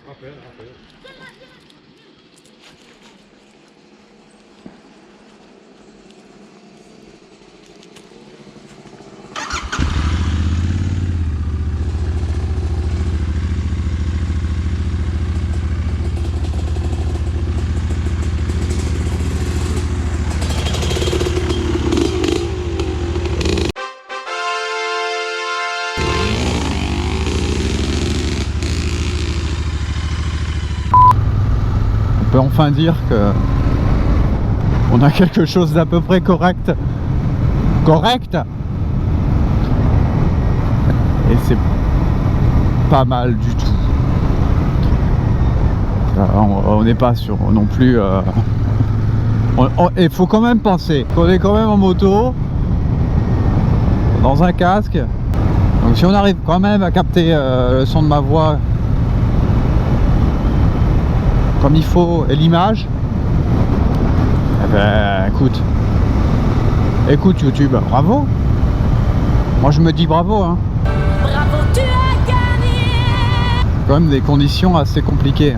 Rappel. On peut enfin dire que on a quelque chose d'à peu près correct. Et c'est pas mal du tout. On n'est pas sûr non plus. Il faut quand même penser qu'on est quand même en moto, dans un casque. Donc si on arrive quand même à capter le son de ma voix comme il faut et l'image, eh ben écoute YouTube, bravo. Moi je me dis bravo hein. Bravo, tu as gagné. Quand même des conditions assez compliquées.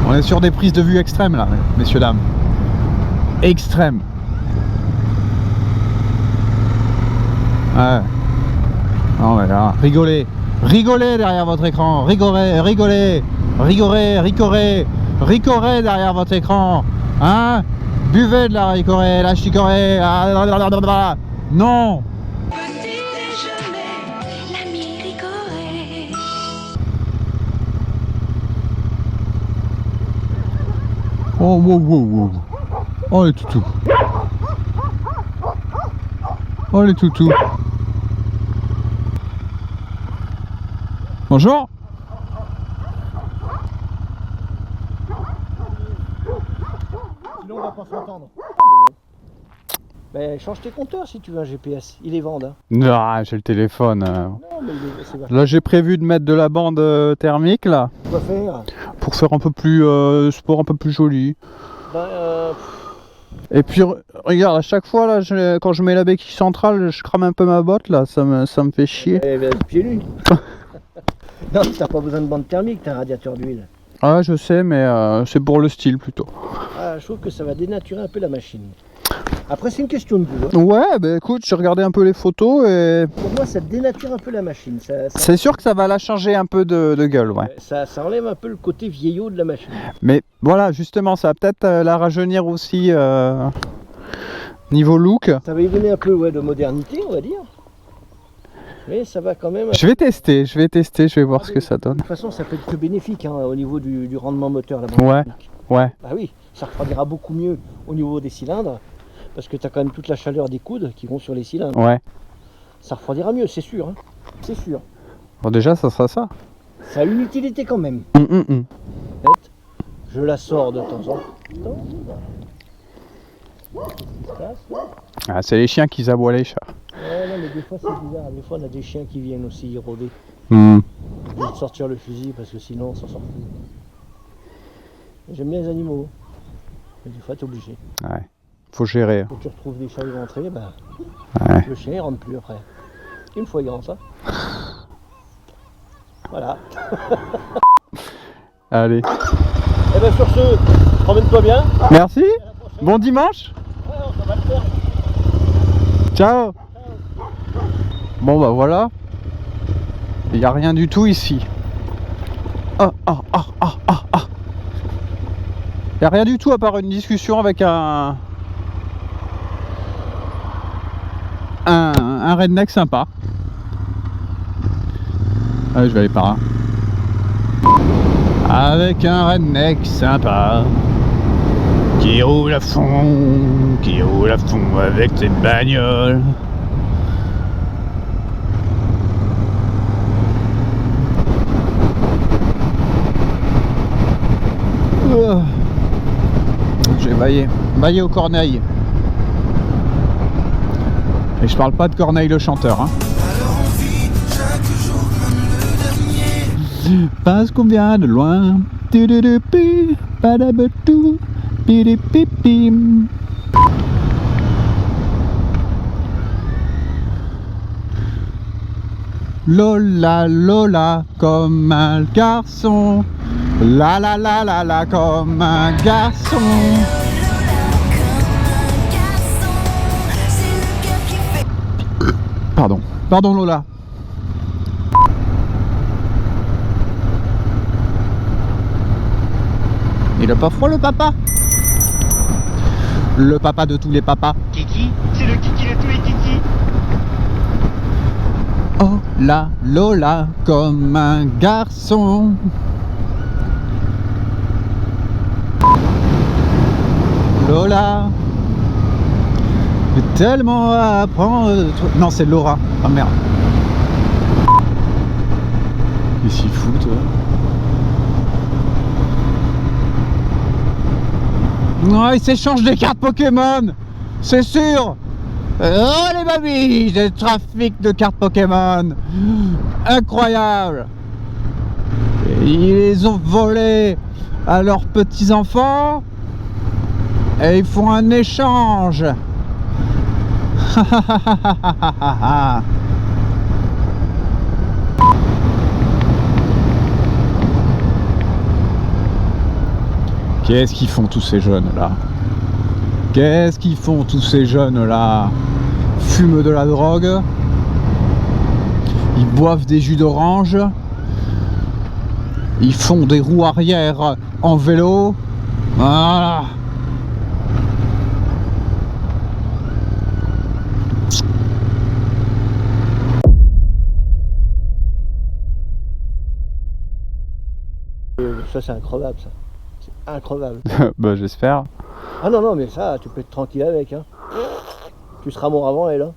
On est sur des prises de vue extrêmes là, messieurs dames. Extrêmes. Ouais. Non mais là, rigolez derrière votre écran, rigolez derrière votre écran, hein. Buvez de la ricorée, la chicorée, non. Petit déjeuner, l'ami Ricoré. Oh wow. Oh les toutous. Oh les toutous. Bonjour. Sinon on va pas s'entendre. Ben change tes compteurs si tu veux un GPS, ils les vendent. Hein. Non, j'ai le téléphone. Non mais c'est vachement. Là j'ai prévu de mettre de la bande thermique là, Quoi faire? pour faire un peu plus sport un peu plus joli. Ben Et puis regarde, à chaque fois là, quand je mets la béquille centrale, je crame un peu ma botte là, ça me fait chier. pieds nus. Non, t'as pas besoin de bande thermique, t'as un radiateur d'huile. Ah je sais, mais c'est pour le style plutôt. Ah, je trouve que ça va dénaturer un peu la machine. Après c'est une question de goût. Hein. Ouais, bah écoute, j'ai regardé un peu les photos et Pour moi ça dénature un peu la machine. c'est sûr que ça va la changer un peu de gueule, ouais. Ça enlève un peu le côté vieillot de la machine. Mais voilà, justement, ça va peut-être la rajeunir aussi niveau look. Ça va y donner un peu de modernité on va dire. Mais ça va quand même... Je vais tester, je vais voir ce que ça donne. De toute façon ça peut être que bénéfique hein, au niveau du rendement moteur. La bande Ouais. thermique. Ouais, Bah oui, ça refroidira beaucoup mieux au niveau des cylindres, parce que tu as quand même toute la chaleur des coudes qui vont sur les cylindres. ouais. Ça refroidira mieux, c'est sûr. Hein. C'est sûr. Bon, déjà, ça sera ça. Ça a une utilité quand même. Hum. Net. Je la sors de temps en temps. Ah, c'est les chiens qui aboient les chats. Ouais, non, mais des fois c'est bizarre. Des fois on a des chiens qui viennent aussi rôder. Hum. Je vais sortir le fusil parce que sinon on s'en sort plus. J'aime bien les animaux. Mais des fois t'es obligé. Ouais, faut gérer. Quand tu retrouves des chats éventrés, bah, Ouais. le chien il rentre plus après. Une fois il rentre ça. Voilà. Allez. Et bien sur ce, promène-toi bien. Merci. Bon dimanche. Ouais, ça va le faire. Ciao. Bon, bah voilà. Il n'y a rien du tout ici. Il n'y a rien du tout à part une discussion avec un redneck sympa. Allez, je vais aller par là. Avec un redneck sympa qui roule à fond avec ses bagnoles. J'ai baillé au Corneille. Et je parle pas de Corneille le chanteur, hein. Parce qu'on vient de loin. Lola, Lola, comme un garçon. La la la la la, comme un garçon. Pardon, pardon Lola. Il a pas froid le papa? Le papa de tous les papas. Kiki, c'est le kiki de tous les kikis. Oh la Lola, comme un garçon. Lola, j'ai tellement à apprendre de toi. Non, c'est Laura. Ah merde. Il s'y fout, toi. Non, il s'échange des cartes Pokémon. C'est sûr. Oh les babies, des trafics de cartes Pokémon. Incroyable. Et ils les ont volées à leurs petits-enfants. Et ils font un échange. Qu'est-ce qu'ils font tous ces jeunes là? Qu'est-ce qu'ils font tous ces jeunes là? Fument de la drogue. Ils boivent des jus d'orange. Ils font des roues arrière en vélo. Voilà. Ça c'est increvable ça. C'est increvable. Bah j'espère. Ah non, non, mais ça, tu peux être tranquille avec. Hein. Tu seras mort avant elle. Hein.